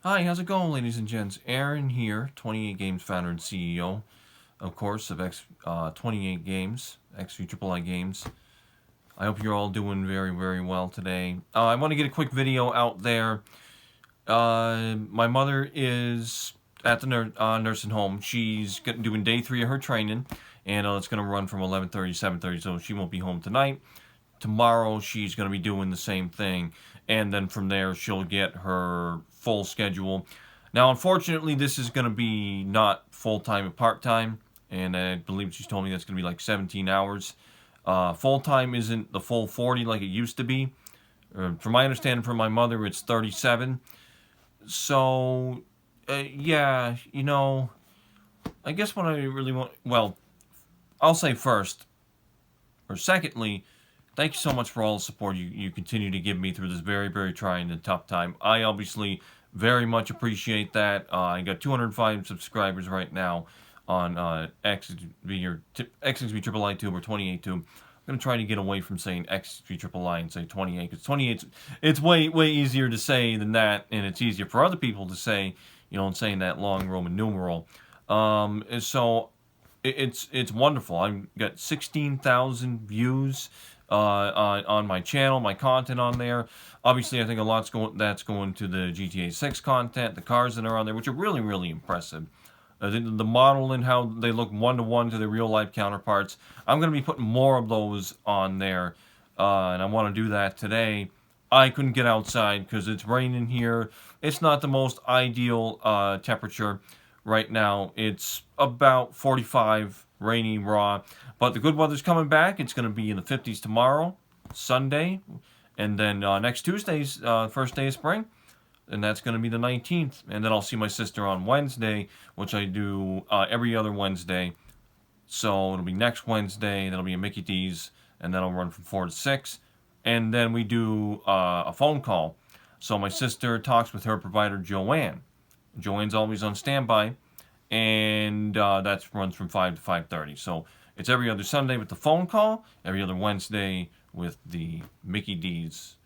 Hi, how's it going, ladies and gents? Aaron here, 28 Games founder and CEO, of course, of 28 Games, XVIII Games. I hope you're all doing very, very well today. I want to get a quick video out there. My mother is at the nursing home. She's doing day 3 of her training, and it's going to run from 11:30 to 7:30, so she won't be home tonight. Tomorrow she's going to be doing the same thing, and then from there she'll get her full schedule. Now, unfortunately, this is going to be not full-time and part-time, and I believe she's told me that's going to be like 17 hours. Full-time isn't the full 40 like it used to be. From my understanding from my mother, it's 37. So, yeah, I guess what I really want... Well, I'll say first, or secondly, thank you so much for all the support you continue to give me through this very, very trying and tough time. I obviously very much appreciate that. I got 205 subscribers right now on XXVIII Tube or 28 Tube. I'm going to try to get away from saying XXVIII and say 28, because 28, it's way, way easier to say than that, and it's easier for other people to say, and saying that long Roman numeral. So it's wonderful. I've got 16,000 views on my channel, my content on there. Obviously, I think a lot's that's going to the GTA 6 content, the cars that are on there, which are really, really impressive. The model and how they look one-to-one to their real-life counterparts. I'm going to be putting more of those on there, and I want to do that today. I couldn't get outside because it's raining here. It's not the most ideal temperature right now. It's about 45, rainy, raw. But the good weather's coming back. It's going to be in the 50s tomorrow, Sunday. And then next Tuesday's first day of spring. And that's going to be the 19th. And then I'll see my sister on Wednesday, which I do every other Wednesday. So it'll be next Wednesday. That'll be a Mickey D's. And then I'll run from 4 to 6. And then we do a phone call. So my sister talks with her provider, Joanne. Joanne's always on standby. And that runs from 5 to 5:30. So it's every other Sunday with the phone call, every other Wednesday with the Mickey D's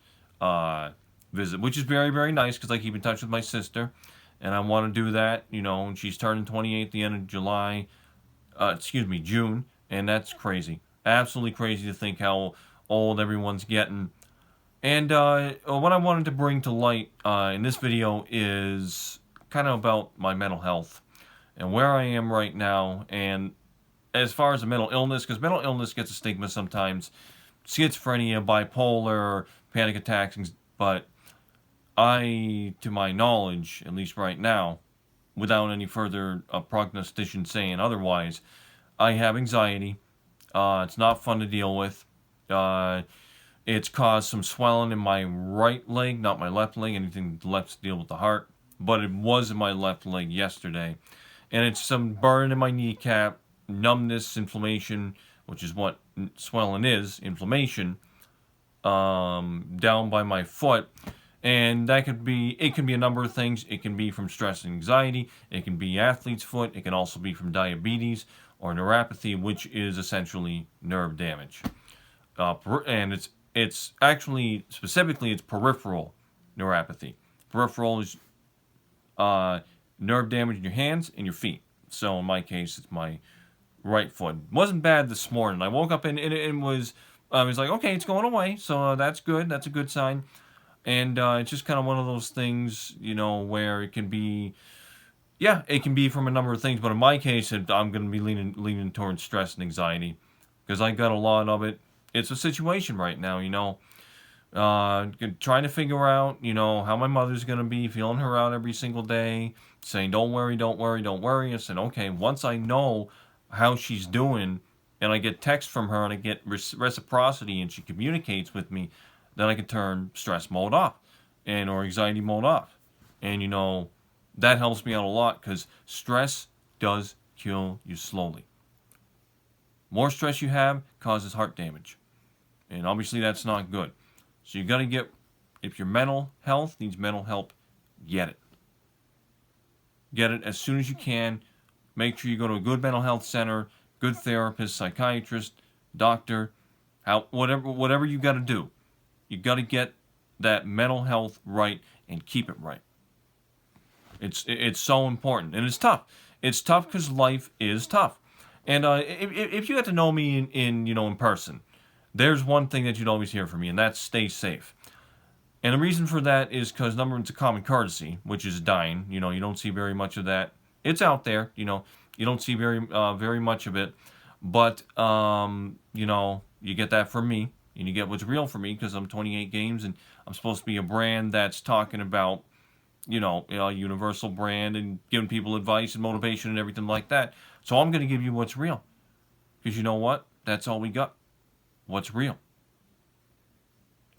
visit, which is very, very nice because I keep in touch with my sister, and I want to do that, and she's turning 28 at the end of June, and that's crazy. Absolutely crazy to think how old everyone's getting. And what I wanted to bring to light in this video is kind of about my mental health and where I am right now, and as far as the mental illness, because mental illness gets a stigma sometimes, schizophrenia, bipolar, panic attacks, but I, to my knowledge, at least right now, without any further prognostication saying otherwise, I have anxiety. It's not fun to deal with. It's caused some swelling in my right leg, not my left leg, anything left to deal with the heart, but it was in my left leg yesterday. And it's some burn in my kneecap, numbness, inflammation, which is what swelling is, inflammation, down by my foot. And it can be a number of things. It can be from stress and anxiety. It can be athlete's foot. It can also be from diabetes or neuropathy, which is essentially nerve damage. And it's actually, specifically, it's peripheral neuropathy. Peripheral is nerve damage in your hands and your feet. So in my case, it's my right foot. It wasn't bad this morning. I woke up and it was, I was like, okay, it's going away. So that's good. That's a good sign. And it's just kind of one of those things, where it can be, it can be from a number of things. But in my case, I'm going to be leaning towards stress and anxiety because I got a lot of it. It's a situation right now, trying to figure out, how my mother's going to be, feeling her out every single day, saying, don't worry, don't worry, don't worry. I said, okay, once I know how she's doing and I get text from her and I get reciprocity and she communicates with me, then I can turn stress mode off or anxiety mode off. And, that helps me out a lot because stress does kill you slowly. More stress you have causes heart damage. And obviously that's not good. So you got to get, if your mental health needs mental help, get it. Get it as soon as you can. Make sure you go to a good mental health center, good therapist, psychiatrist, doctor, whatever you got to do. You got to get that mental health right and keep it right. It's so important, and it's tough. It's tough because life is tough. And if you get to know me in person, there's one thing that you'd always hear from me, and that's stay safe. And the reason for that is because number one, it's a common courtesy, which is dying. You don't see very much of that. It's out there. You don't see very much of it, but you get that from me, and you get what's real for me because I'm 28 games, and I'm supposed to be a brand that's talking about a universal brand and giving people advice and motivation and everything like that. So I'm going to give you what's real, because you know what? That's all we got. What's real?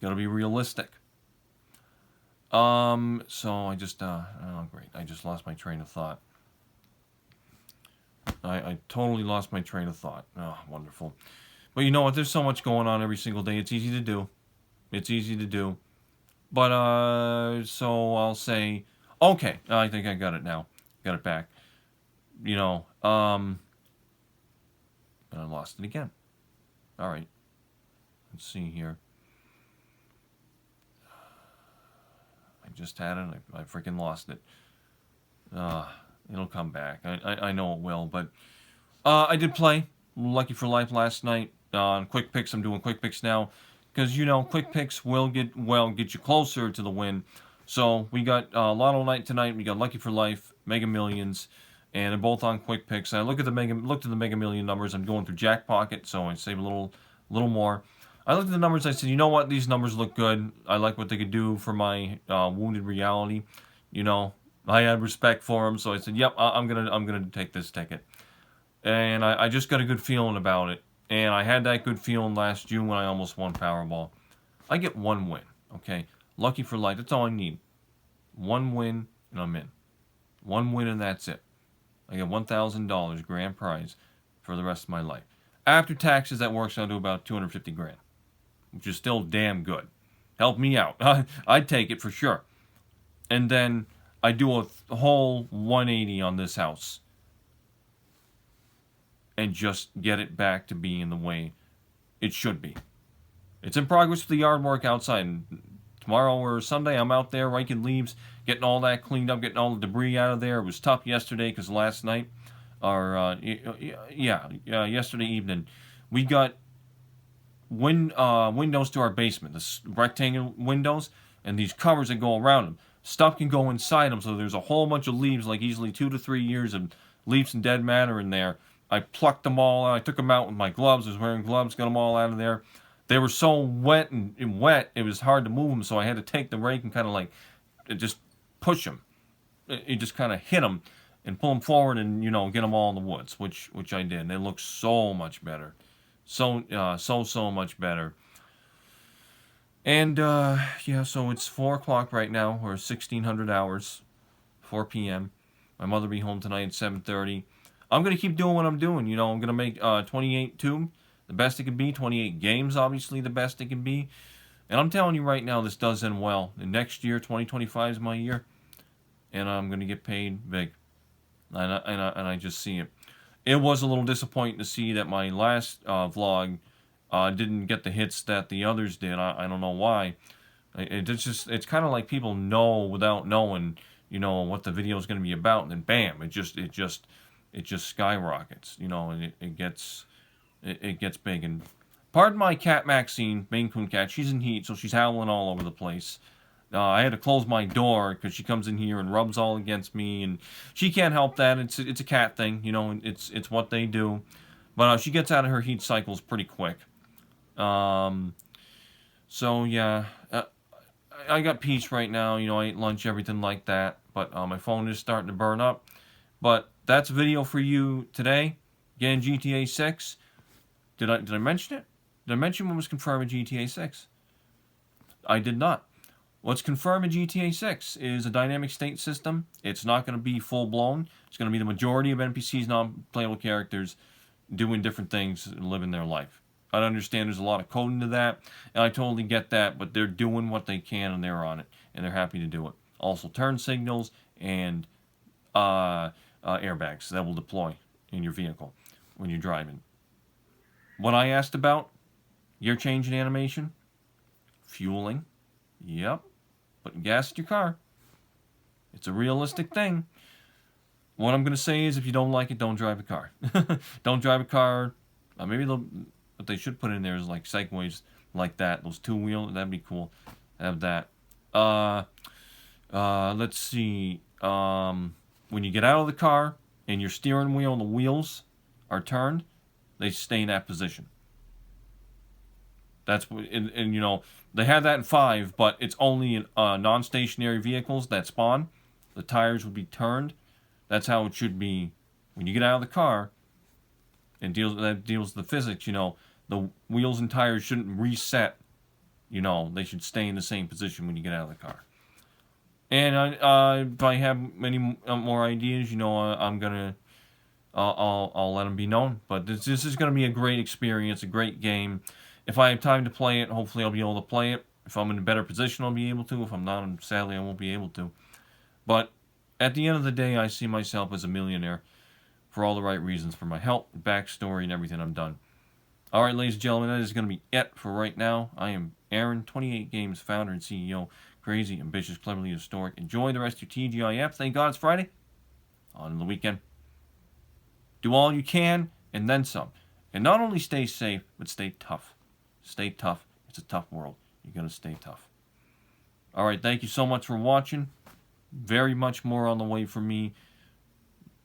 Got to be realistic. So I just, oh great, I just lost my train of thought. I totally lost my train of thought. Oh, wonderful. But you know what? There's so much going on every single day. It's easy to do. It's easy to do. But, so I'll say, okay, I think I got it now. Got it back. And I lost it again. All right. Let's see here. I just had it. I freaking lost it. It'll come back. I know it will. But I did play Lucky for Life last night on Quick Picks. I'm doing Quick Picks now because Quick Picks will get you closer to the win. So we got Lotto Night tonight. We got Lucky for Life, Mega Millions, and they're both on Quick Picks. And I looked at the Mega Million numbers. I'm going through Jack Pocket, so I save a little more. I looked at the numbers. I said, you know what? These numbers look good. I like what they could do for my Wounded Reality. I had respect for them, so I said, yep, I'm gonna take this ticket. And I just got a good feeling about it. And I had that good feeling last June when I almost won Powerball. I get one win, okay? Lucky for Life. That's all I need. One win, and I'm in. One win, and that's it. I get $1,000 grand prize for the rest of my life. After taxes, that works out to about $250,000, which is still damn good. Help me out. I'd take it for sure. And then I do a whole 180 on this house and just get it back to being the way it should be. It's in progress with the yard work outside. And tomorrow or Sunday, I'm out there raking leaves, getting all that cleaned up, getting all the debris out of there. It was tough yesterday because last night, yesterday evening, we got windows to our basement, the rectangular windows, and these covers that go around them. Stuff can go inside them, so there's a whole bunch of leaves, like easily 2 to 3 years of leaves and dead matter in there. I plucked them all out. I took them out with my gloves. I was wearing gloves, got them all out of there. They were so wet and wet, it was hard to move them, so I had to take the rake and kind of like just push them. You just kind of hit them and pull them forward and, get them all in the woods, which I did. They look so much better. So much better. And, so it's 4 o'clock right now, or 1600 hours, 4 p.m. My mother will be home tonight at 7:30. I'm going to keep doing what I'm doing. I'm going to make 28 too, the best it can be. 28 games, obviously, the best it can be. And I'm telling you right now, this does end well. And next year, 2025 is my year. And I'm going to get paid big. And I just see it. It was a little disappointing to see that my last vlog didn't get the hits that the others did. I don't know why. It's kind of like people know without knowing, what the video is going to be about, and then bam, it just skyrockets, and it gets big. And pardon my cat Maxine, Maine Coon cat. She's in heat, so she's howling all over the place. I had to close my door because she comes in here and rubs all against me, and she can't help that. It's a cat thing, it's what they do. But she gets out of her heat cycles pretty quick. So yeah, I got peace right now. I ate lunch, everything like that. But my phone is starting to burn up. But that's a video for you today. Again, GTA 6. Did I mention it? Did I mention what was confirmed in GTA 6? I did not. What's confirmed in GTA 6 is a dynamic state system. It's not going to be full-blown. It's going to be the majority of NPCs, non-playable characters, doing different things and living their life. I understand there's a lot of coding to that, and I totally get that, but they're doing what they can, and they're on it, and they're happy to do it. Also, turn signals and airbags that will deploy in your vehicle when you're driving. What I asked about, gear change and animation, fueling, yep. Putting gas in your car. It's a realistic thing. What I'm going to say is if you don't like it, don't drive a car. Don't drive a car. Maybe what they should put in there is like segways like that. Those two-wheel, that'd be cool. Have that. Let's see. When you get out of the car and your steering wheel and the wheels are turned, they stay in that position. That's and you know, they had that in 5, but it's only in non-stationary vehicles that spawn. The tires would be turned. That's how it should be when you get out of the car. And that deals with the physics. You know, the wheels and tires shouldn't reset. You know, they should stay in the same position when you get out of the car. And if I have many more ideas, you know, I'll let them be known. But this is going to be a great experience, a great game. If I have time to play it, hopefully I'll be able to play it. If I'm in a better position, I'll be able to. If I'm not, sadly, I won't be able to. But at the end of the day, I see myself as a millionaire for all the right reasons, for my health, backstory, and everything I've done. All right, ladies and gentlemen, that is going to be it for right now. I am Aaron, 28 Games founder and CEO. Crazy, ambitious, cleverly historic. Enjoy the rest of your TGIF. Thank God it's Friday. On the weekend. Do all you can, and then some. And not only stay safe, but stay tough. Stay tough. It's a tough world. You're going to stay tough. All right, thank you so much for watching. Very much more on the way for me.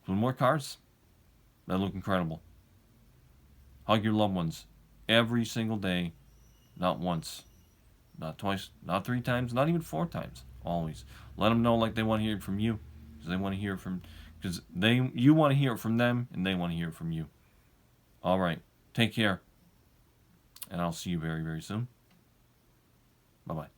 With more cars that look incredible. Hug your loved ones every single day. Not once. Not twice. Not 3 times. Not even 4 times. Always. Let them know like they want to hear it from you. Because they want to hear it from... Because you want to hear it from them, and they want to hear it from you. All right. Take care. And I'll see you very, very soon. Bye-bye.